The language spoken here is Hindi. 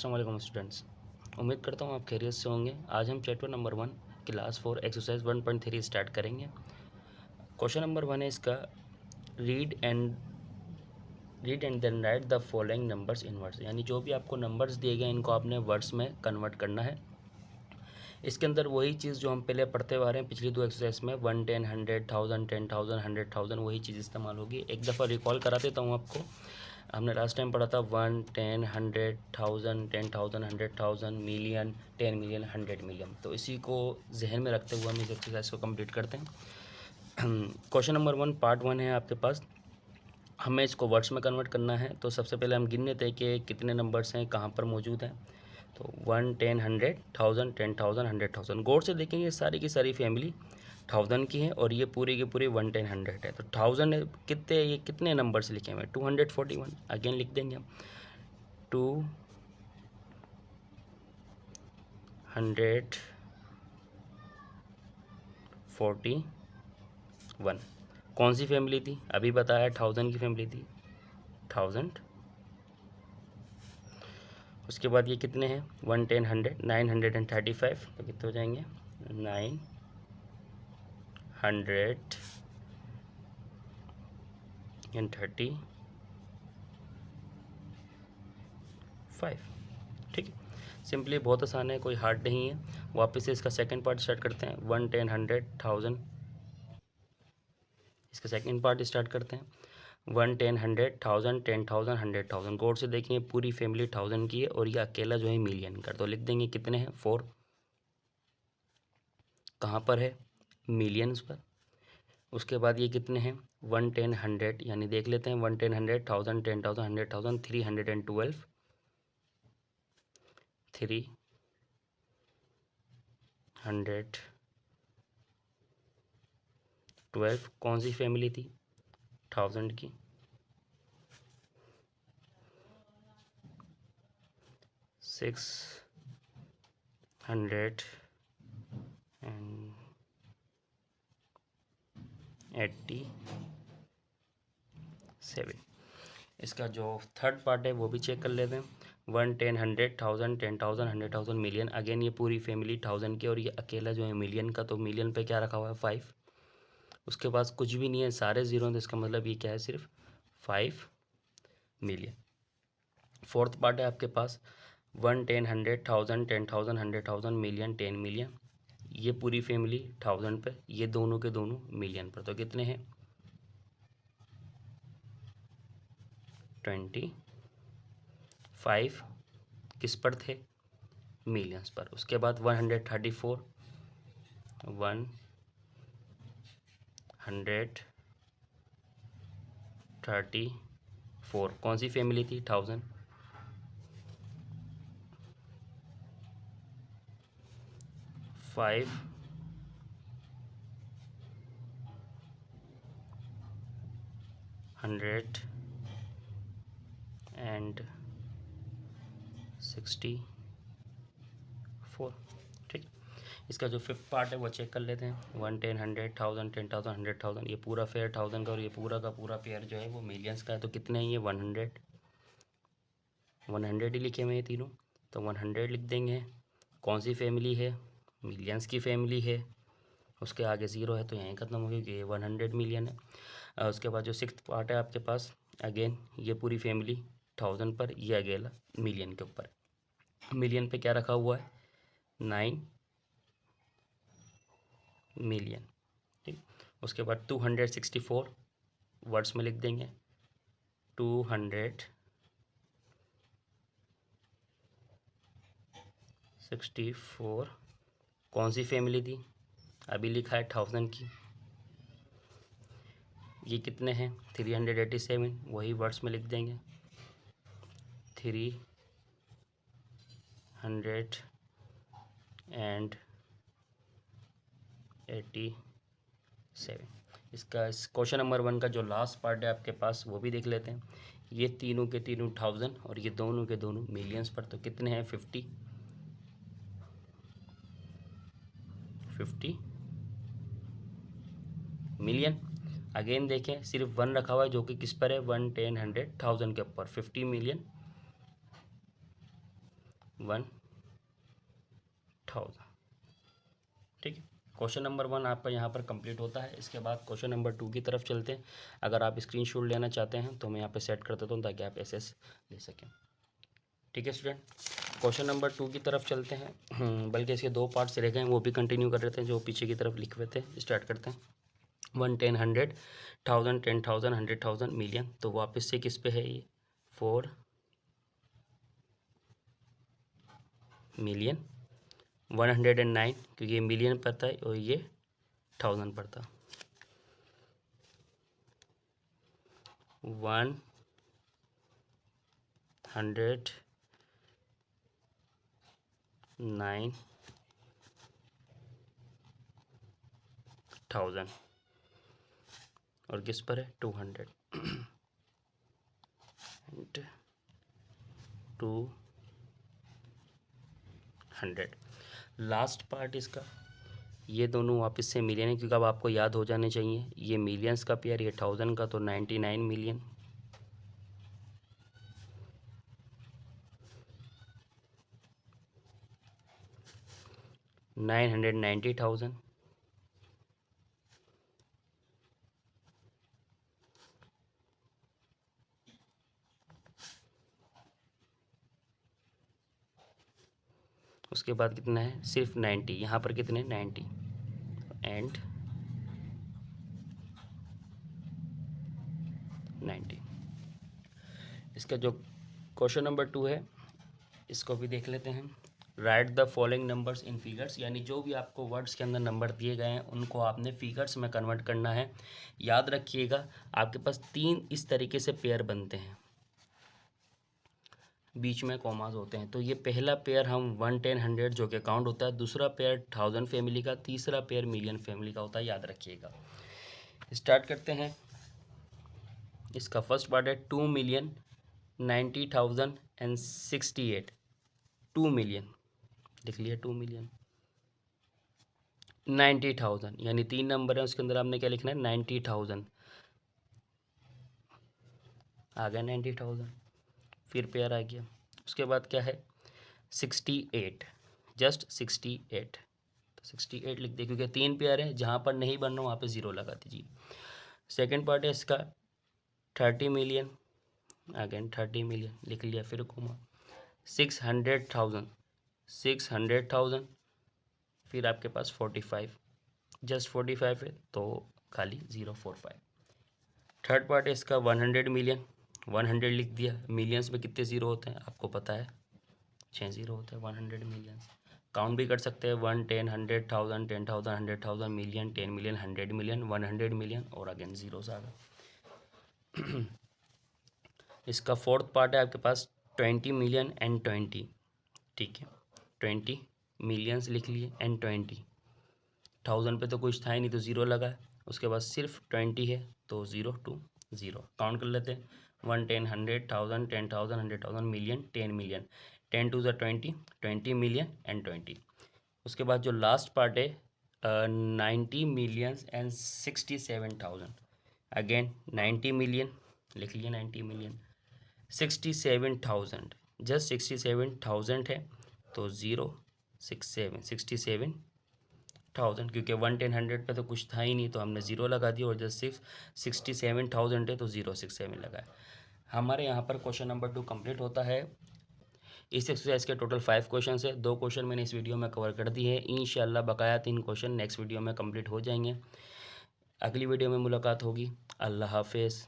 अस्सलाम वालेकुम स्टूडेंट्स। उम्मीद करता हूँ आप खैरियत से होंगे। आज हम chapter number 1 class 4 exercise 1.3 start करेंगे। क्वेश्चन नंबर 1 है इसका, read and then write the following numbers in words. यानी जो भी आपको नंबर्स दिए गए इनको आपने वर्ड्स में कन्वर्ट करना है। इसके अंदर वही चीज़ जो हम पहले पढ़ते हुए आ रहे हैं पिछली दो एक्सरसाइज में 1, 10, 100, 1000, 10,000, 100,000, वही चीज़ इस्तेमाल होगी। एक दफ़ा रिकॉल करा देता हूँ आपको। हमने लास्ट टाइम पढ़ा था 1, 10, 100, 1000, 10,000, 100,000, मिलियन, 10 मिलियन, 100 मिलियन। तो इसी को जहन में रखते हुए हम इस एक्सरसाइज को कंप्लीट करते हैं। क्वेश्चन नंबर 1 पार्ट 1 है आपके पास। हमें इसको वर्ड्स में कन्वर्ट करना है। तो सबसे पहले हम गिन लेते हैं कि कितने नंबर्स हैं, कहाँ पर मौजूद हैं। तो 1, 10, 100, 1000, 10,000, 100,000। गौर से देखेंगे सारी की सारी फैमिली 1000 की है और ये पूरी की पूरी 1, 10, 100 है। तो 1000 कितने, ये कितने नंबर से लिखे हुए हैं? 241। अगेन लिख देंगे हम 241। कौन सी फैमिली थी? अभी बताया 1000 की फैमिली थी, 1000। उसके बाद ये कितने हैं? 1, 10, 100, 935। तो कितने हो जाएंगे? 935। ठीक है, सिंपली बहुत आसान है, कोई हार्ड नहीं है। वापस से इसका सेकंड पार्ट स्टार्ट करते हैं। 1, 10, 100, 1000। इसका सेकंड पार्ट स्टार्ट करते हैं। 1, 10, 100, 1000, 10,000, 100,000। गौर से देखिए पूरी फैमिली 1000 की है और ये अकेला जो है मिलियन का। तो लिख देंगे कितने हैं? 4। कहाँ पर है? मिलियंस पर। उसके बाद ये कितने हैं? 1, 10, 100, यानी देख लेते हैं 1, 10, 100, 1000, 10,000, 100,000, 312, 312। कौन सी फैमिली थी? 1000 की। 687। इसका जो थर्ड पार्ट है वो भी चेक कर लेते हैं। 1, 10, 100, 1000, 10,000, 100,000, मिलियन। अगेन ये पूरी फैमिली 1000 की और ये अकेला जो है मिलियन का। तो मिलियन पे क्या रखा हुआ है? 5। उसके पास कुछ भी नहीं है, सारे जीरो हैं। तो इसका मतलब ये क्या है? सिर्फ 5 मिलियन। फोर्थ पार्ट है आपके पास 1, 10, 100, 1000, 10,000, 100,000, मिलियन, 10 मिलियन। ये पूरी फैमिली 1000 पे, ये दोनों के दोनों मिलियन पर। तो कितने हैं? 25 किस पर थे? मिलियंस पर। उसके बाद 134, 134 कौन सी फैमिली थी? 1000। 564। ठीक। इसका जो फिफ्थ पार्ट है वो चेक कर लेते हैं। 1, 10, 100, 1000, 10,000, 100,000। ये पूरा पेयर 1000 का और ये पूरा का पूरा पेयर जो है वो मिलियंस का है। तो कितने हैं ये? 100 ही लिखे हुए हैं तीनों। तो 100 लिख देंगे। कौन सी फैमिली है? मिलियंस की फैमिली है। उसके आगे ज़ीरो है तो यहीं ख़त्म हो गई कि ये 100 मिलियन है। उसके बाद जो सिक्स्थ पार्ट है आपके पास, अगेन ये पूरी फैमिली 1000 पर, ये अकेला मिलियन के ऊपर। मिलियन पे क्या रखा हुआ है? 9 मिलियन। ठीक। उसके बाद 264 वर्ड्स में लिख देंगे। 264 कौन सी फैमिली थी? अभी लिखा है 1000 की। ये कितने हैं? 387, वही वर्ड्स में लिख देंगे। 387। इसका इस क्वेश्चन नंबर 1 का जो लास्ट पार्ट है आपके पास वो भी देख लेते हैं। ये तीनों के तीनों 1000 और ये दोनों के दोनों मिलियंस पर। तो कितने हैं? 50 मिलियन। अगेन देखें सिर्फ 1 रखा हुआ है जो कि किस पर है? 1, 10, 100, 1000 के ऊपर। 50 मिलियन 1000। ठीक है, क्वेश्चन नंबर 1 आपका यहाँ पर कंप्लीट होता है। इसके बाद क्वेश्चन नंबर 2 की तरफ चलते हैं। अगर आप स्क्रीनशॉट लेना चाहते हैं तो मैं यहाँ पे सेट कर देता हूँ ताकि आप एसएस ले सकें। ठीक है स्टूडेंट, क्वेश्चन नंबर 2 की तरफ चलते हैं। बल्कि इसके 2 पार्ट्स रह गए, वो भी कंटिन्यू कर रहे थे जो पीछे की तरफ लिखे हुए थे। स्टार्ट करते हैं। 1, 10, 100, 1000, 10,000, 100,000, मिलियन। तो वापस से किस पे है ये? 4 मिलियन। 109 क्योंकि ये मिलियन पड़ता है और ये 1000 पड़ता। 109,000 और किस पर है? 200 200। लास्ट पार्ट इसका, ये दोनों वापस से मिलियन है क्योंकि अब आपको याद हो जाने चाहिए। ये मिलियंस का पेयर, ये 1000 का, तो 99 मिलियन। $990,000। उसके बाद कितना है? सिर्फ 90। यहाँ पर कितने? 90 एंड 90। इसका जो क्वेश्चन नंबर 2 है इसको भी देख लेते हैं। Right the following numbers in figures, यानी जो भी आपको वर्ड्स के अंदर नंबर दिए गए हैं उनको आपने फिगर्स में कन्वर्ट करना है। याद रखिएगा आपके पास 3 इस तरीके से पेयर बनते हैं, बीच में कॉमास होते हैं। तो ये पहला पेयर हम 1, 10, 100 जो कि काउंट होता है, दूसरा पेयर 1000 फैमिली का, तीसरा पेयर मिलियन फैमिली का होता है। याद रखिएगा। स्टार्ट करते हैं। इसका फर्स्ट पार्ट है 2,90,068। 2 मिलियन लिख लिया। 2 मिलियन 90,000, यानी 3 नंबर है उसके अंदर आपने क्या लिखना है? 90,000 आ गया। 90,000 फिर पेयर आ गया। उसके बाद क्या है? 68, जस्ट 68। तो 68 लिख दिया क्योंकि 3 पेयर है, जहाँ पर नहीं बन रहा वहाँ पे 0 लगा दीजिए। सेकेंड पार्ट है इसका 30 मिलियन, अगेन 30 मिलियन लिख लिया, फिर कोमा। 600,000 फिर आपके पास 45, जस्ट 45 है तो खाली 045। थर्ड पार्ट है इसका 100 मिलियन, 100 लिख दिया। मिलियंस में कितने ज़ीरो होते हैं आपको पता है? 6 ज़ीरो होते हैं 100 मिलियंस। काउंट भी कर सकते हैं 1, 10, 100,000, 10,000, 100,000, मिलियन, 10 मिलियन, 100 मिलियन, 100 मिलियन और अगेन ज़ीरोस आ गए। इसका फोर्थ पार्ट है आपके पास 20 मिलियन एंड 20। ठीक है, 20 मिलियंस लिख लिए एंड 20। 1000 पे तो कुछ था ही नहीं तो 0 लगा। उसके बाद सिर्फ 20 है तो 0 to 0। काउंट कर लेते हैं 1, 10, 100,000, 10,000, 100,000, million, 10 million. 10 to 20, 20 million and 20। उसके बाद जो लास्ट पार्ट है 90 मिलियंस एंड 67,000। अगेन 90 मिलियन लिख लिया, 90 मिलियन। 67,000, जस्ट 67,000 है तो 67,000 क्योंकि 1, 10, 100 पे तो कुछ था ही नहीं तो हमने 0 लगा दिया और जस्ट सिर्फ 67,000 है तो 067 लगाया। हमारे यहाँ पर क्वेश्चन नंबर 2 कंप्लीट होता है। इस एक्सरसाइज के टोटल 5 क्वेश्चन है। 2 क्वेश्चन मैंने इस वीडियो में कवर कर दिए हैं। इंशाल्लाह बकाया 3 क्वेश्चन नेक्स्ट वीडियो में कंप्लीट हो जाएंगे। अगली वीडियो में मुलाकात होगी। अल्लाह हाफिज़।